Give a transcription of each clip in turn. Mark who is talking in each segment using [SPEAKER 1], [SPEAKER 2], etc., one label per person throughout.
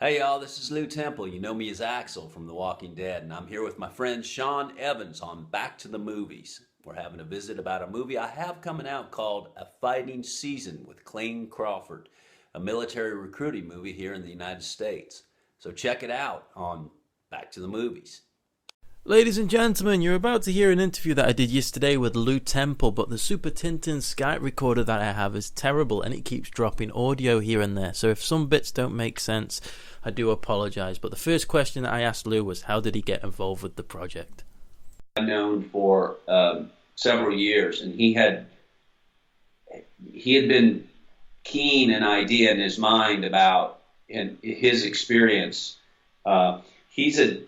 [SPEAKER 1] Hey y'all, this is Lew Temple. You know me as Axel from The Walking Dead, and I'm here with my friend Sean Evans on Back to the Movies. We're having a visit about a movie I have coming out called A Fighting Season with Clayne Crawford, a military recruiting movie here in the United States. So check it out on Back to the Movies.
[SPEAKER 2] Ladies and gentlemen, you're about to hear an interview that I did yesterday with Lew Temple, but the Super Tintin Skype recorder that I have is terrible and it keeps dropping audio here and there. So if some bits don't make sense, I do apologise. But the first question that I asked Lew was, how did he get involved with the project?
[SPEAKER 1] I've known for several years, and he had been keen an idea in his mind about his experience. He's a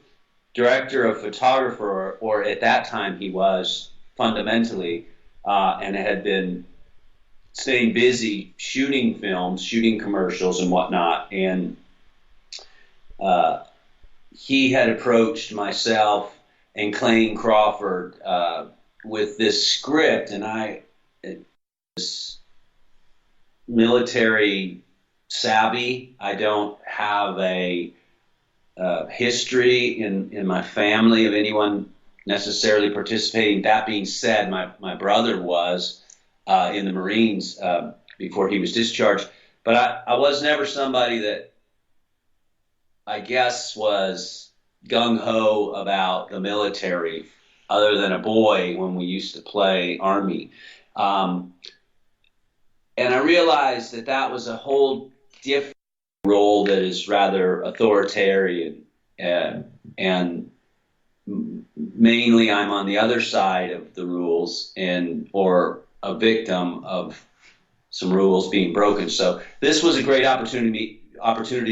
[SPEAKER 1] director of photographer, or at that time he was fundamentally, and had been staying busy shooting films, shooting commercials and whatnot. And he had approached myself and Clayne Crawford with this script, and I was military savvy. I don't have a history in my family of anyone necessarily participating. That being said, my brother was in the Marines before he was discharged, but I was never somebody that I guess was gung-ho about the military, other than a boy when we used to play Army. And I realized that was a whole different role that is rather authoritarian, and mainly I'm on the other side of the rules or a victim of some rules being broken. So this was a great opportunity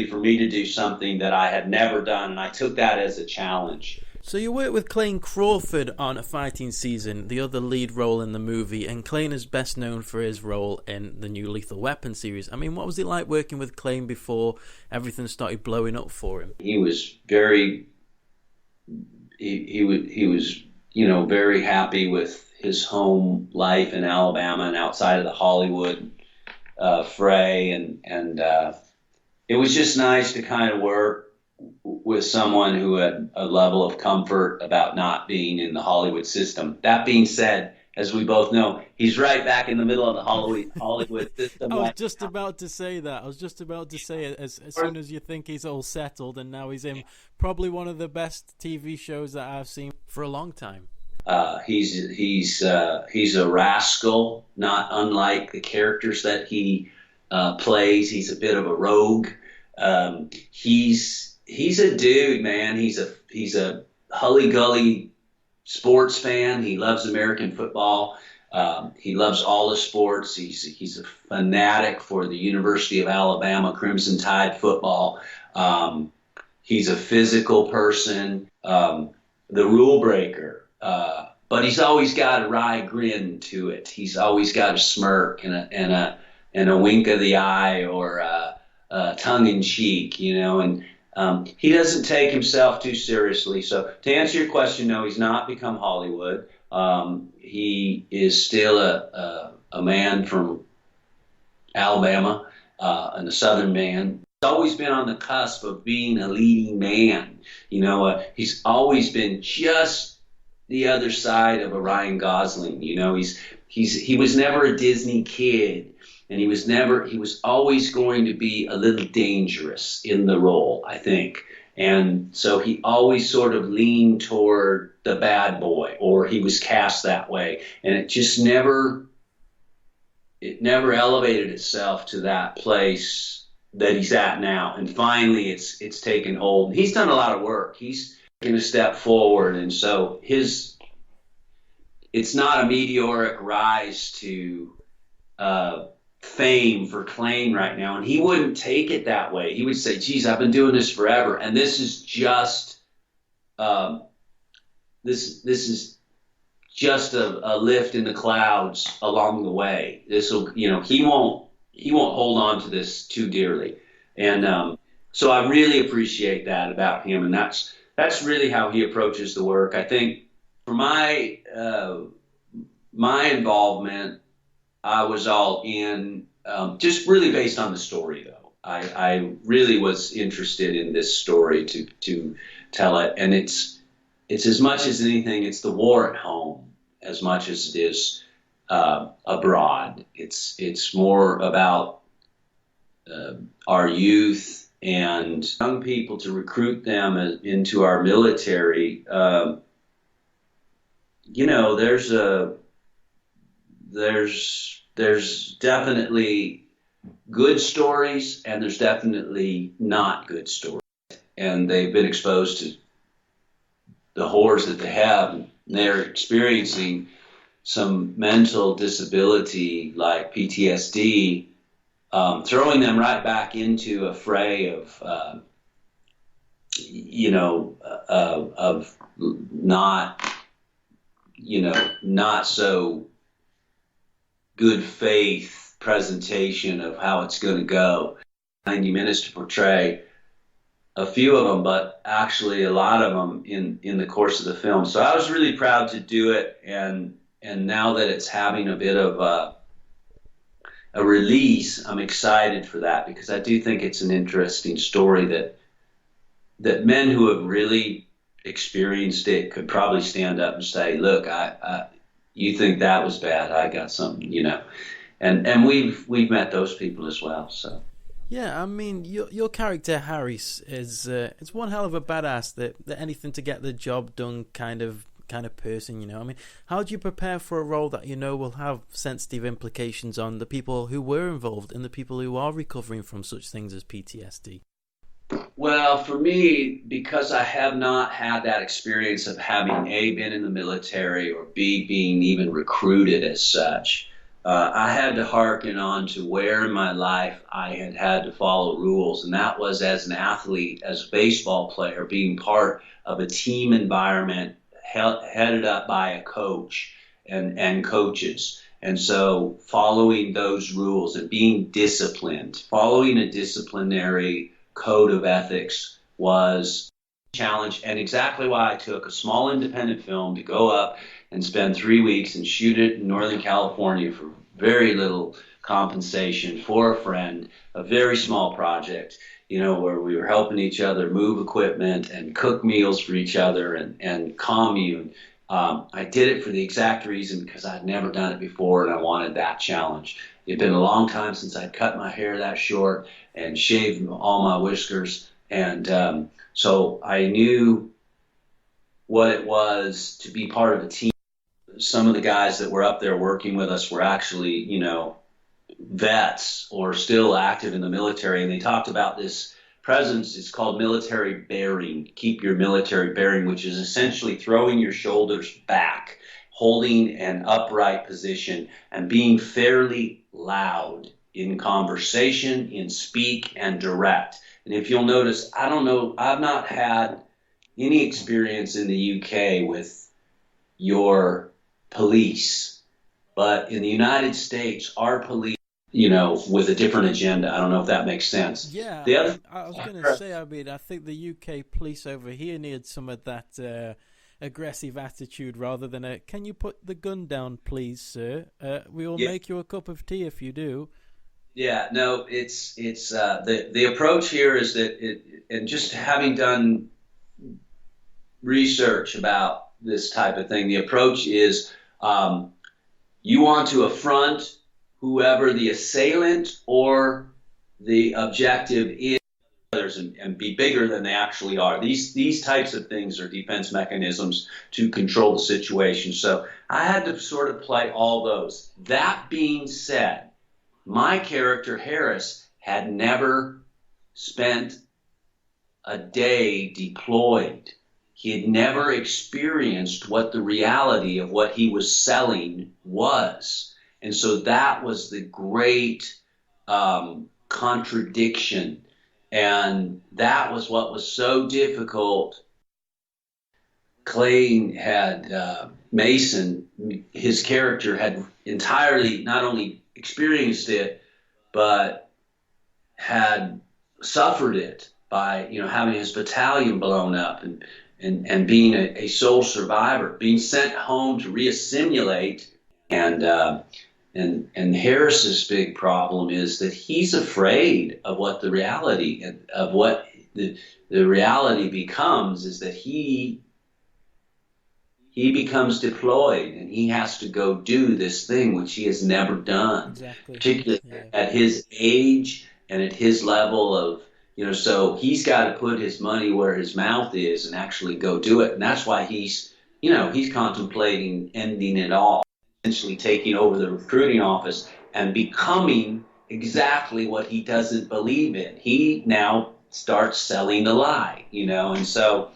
[SPEAKER 1] for me to do something that I had never done, and I took that as a challenge.
[SPEAKER 2] So you worked with Clayne Crawford on A Fighting Season, the other lead role in the movie, and Clayne is best known for his role in the new Lethal Weapon series. I mean, what was it like working with Clayne before everything started blowing up for him?
[SPEAKER 1] He was very, he was, very happy with his home life in Alabama and outside of the Hollywood fray, and it was just nice to kind of work with someone who had a level of comfort about not being in the Hollywood system. That being said, as we both know, he's right back in the middle of the Hollywood system.
[SPEAKER 2] I was just about to say that. As soon as you think he's all settled, and now he's in probably one of the best TV shows that I've seen for a long time.
[SPEAKER 1] He's a rascal, not unlike the characters that he plays. He's a bit of a rogue. He's a dude, man. He's a hully-gully sports fan. He loves American football. He loves all the sports. He's a fanatic for the University of Alabama Crimson Tide football. He's a physical person, the rule breaker. But he's always got a wry grin to it. He's always got a smirk and a wink of the eye, or tongue in cheek, and he doesn't take himself too seriously. So to answer your question, no, he's not become Hollywood. He is still a man from Alabama, and a Southern man. He's always been on the cusp of being a leading man. He's always been just the other side of a Ryan Gosling. He was never a Disney kid. And he was always going to be a little dangerous in the role, I think. And so he always sort of leaned toward the bad boy, or he was cast that way. And it just never elevated itself to that place that he's at now. And finally it's taken hold. He's done a lot of work. He's taken a step forward. And so it's not a meteoric rise to fame for Clayne right now, and he wouldn't take it that way. He would say, geez, I've been doing this forever, and this is just this is just a lift in the clouds along the way. This will, he won't hold on to this too dearly. And so I really appreciate that about him, and that's really how he approaches the work. I think for my involvement, I was all in, just really based on the story, though. I really was interested in this story to tell it, and it's as much as anything, it's the war at home as much as it is abroad. It's more about our youth and young people, to recruit them into our military. You know, there's definitely good stories, and there's definitely not good stories, and they've been exposed to the horrors that they have. And they're experiencing some mental disability like PTSD, throwing them right back into a fray of, of not, not so good faith presentation of how it's going to go. 90 minutes to portray a few of them, but actually a lot of them in the course of the film. So I was really proud to do it, and now that it's having a bit of a release, I'm excited for that, because I do think it's an interesting story that men who have really experienced it could probably stand up and say, look, you think that was bad, I got something, and we've met those people as well. So
[SPEAKER 2] yeah, I mean, your character Harry is it's one hell of a badass, that anything to get the job done kind of person. I mean, how do you prepare for a role that will have sensitive implications on the people who were involved and the people who are recovering from such things as PTSD?
[SPEAKER 1] Well, for me, because I have not had that experience of having A, been in the military, or B, being even recruited as such, I had to hearken on to where in my life I had to follow rules. And that was as an athlete, as a baseball player, being part of a team environment headed up by a coach and coaches. And so following those rules and being disciplined, following a disciplinary code of ethics was a challenge, and exactly why I took a small independent film to go up and spend 3 weeks and shoot it in Northern California for very little compensation for a friend, a very small project, where we were helping each other move equipment and cook meals for each other and commune. I did it for the exact reason, because I'd never done it before, and I wanted that challenge. It'd been a long time since I'd cut my hair that short and shaved all my whiskers, and so I knew what it was to be part of a team. Some of the guys that were up there working with us were actually, vets or still active in the military, and they talked about this presence. It's called military bearing. Keep your military bearing, which is essentially throwing your shoulders back, holding an upright position, and being fairly loud in conversation, in speak, and direct. And if you'll notice, I've not had any experience in the UK with your police, but in the United States, our police, with a different agenda. I don't know if that makes sense.
[SPEAKER 2] Yeah, I was going to say, I think the UK police over here need some of that aggressive attitude, rather than a, can you put the gun down, please, sir? We will make you a cup of tea if you do.
[SPEAKER 1] Yeah, no, it's the approach here is that and just having done research about this type of thing, the approach is you want to affront whoever the assailant or the objective is, and be bigger than they actually are. These types of things are defense mechanisms to control the situation. So I had to sort of play all those. That being said, my character Harris had never spent a day deployed. He had never experienced what the reality of what he was selling was. And so that was the great contradiction. And that was what was so difficult. Clayne had, Mason, his character had entirely not only experienced it, but had suffered it by, having his battalion blown up and being a sole survivor, being sent home to reassimilate. And And Harris's big problem is that he's afraid of what the reality of what the reality becomes is that he becomes deployed and he has to go do this thing which he has never done,
[SPEAKER 2] Exactly.
[SPEAKER 1] particularly
[SPEAKER 2] Yeah.
[SPEAKER 1] at his age and at his level of, so he's got to put his money where his mouth is and actually go do it. And that's why he's contemplating ending it all, essentially taking over the recruiting office and becoming exactly what he doesn't believe in. He now starts selling the lie, and so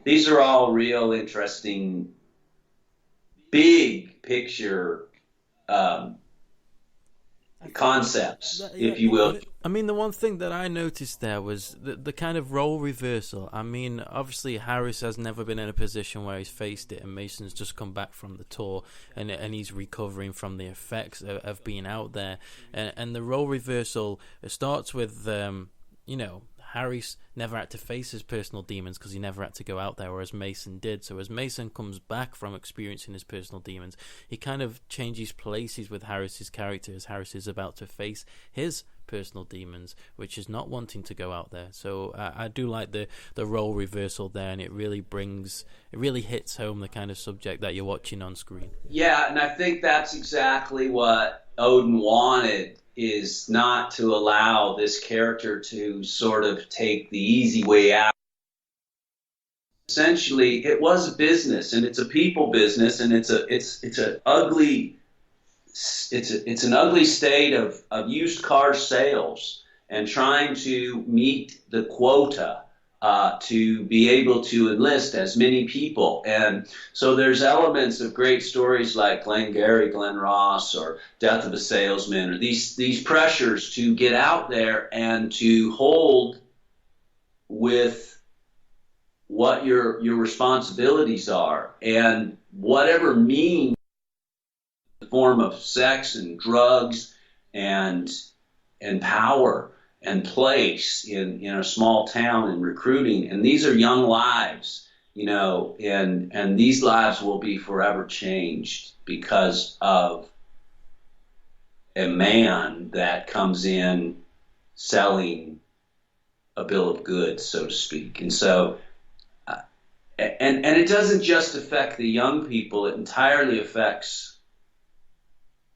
[SPEAKER 1] these are all real interesting big picture concepts, if you will.
[SPEAKER 2] I mean, the one thing that I noticed there was the kind of role reversal. I mean, obviously Harris has never been in a position where he's faced it, and Mason's just come back from the tour, and he's recovering from the effects of being out there. And the role reversal starts with, Harris never had to face his personal demons because he never had to go out there, whereas Mason did. So as Mason comes back from experiencing his personal demons, he kind of changes places with Harris's character as Harris is about to face his personal demons, which is not wanting to go out there. So I do like the role reversal there, and it really hits home the kind of subject that you're watching on screen.
[SPEAKER 1] Yeah, and I think that's exactly what Odin wanted, is not to allow this character to sort of take the easy way out. Essentially, it was a business, and it's a people business, and it's an ugly state of used car sales and trying to meet the quota to be able to enlist as many people. And so there's elements of great stories like Glengarry Glen Ross or Death of a Salesman, or these pressures to get out there and to hold with what your responsibilities are, and whatever means, the form of sex and drugs and power and place in a small town and recruiting. And these are young lives, and these lives will be forever changed because of a man that comes in selling a bill of goods, so to speak. And so, and it doesn't just affect the young people, it entirely affects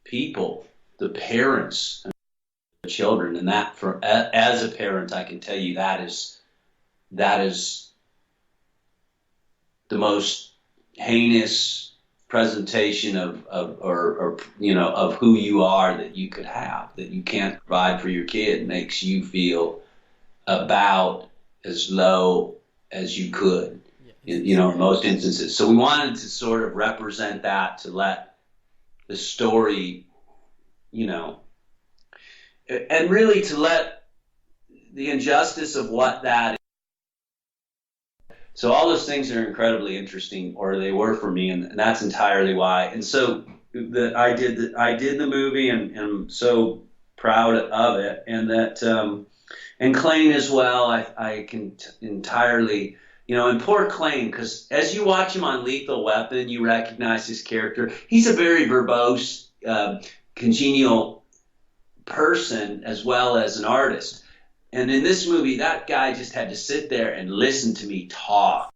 [SPEAKER 1] people, the parents, children. And that, as a parent, I can tell you that is the most heinous presentation of who you are that you could have, that you can't provide for your kid, makes you feel about as low as you could, in most instances. So we wanted to sort of represent that, to let the story, and really to let the injustice of what that is. So all those things are incredibly interesting, or they were for me, and that's entirely why. And so I did the movie, and I'm so proud of it, and that and Clayne as well. I can entirely, and poor Clayne, because as you watch him on Lethal Weapon, you recognize his character. He's a very verbose, congenial person as well as an artist. And in this movie, that guy just had to sit there and listen to me talk.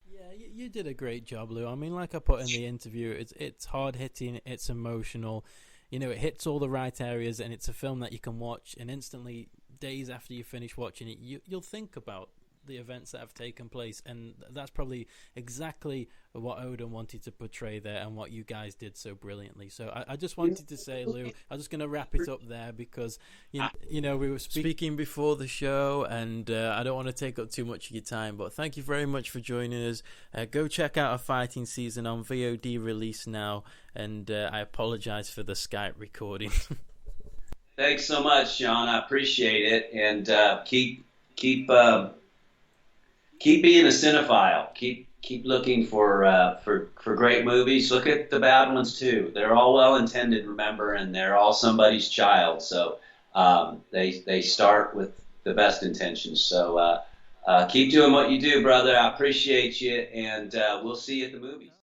[SPEAKER 2] Yeah, you did a great job, Lew. I mean, like I put in the interview, it's hard-hitting, it's emotional, it hits all the right areas, and it's a film that you can watch, and instantly, days after you finish watching it, you'll think about the events that have taken place, and that's probably exactly what Odin wanted to portray there, and what you guys did so brilliantly. So I just wanted to say, Lew, I'm just going to wrap it up there, because we were speaking before the show, and I don't want to take up too much of your time, but thank you very much for joining us. Go check out our fighting season on VOD release now, and I apologize for the Skype recording.
[SPEAKER 1] Thanks so much, Sean. I appreciate it, and keep being a cinephile. Keep looking for great movies. Look at the bad ones too. They're all well intended, remember, and they're all somebody's child. So they start with the best intentions. So keep doing what you do, brother. I appreciate you, and we'll see you at the movies.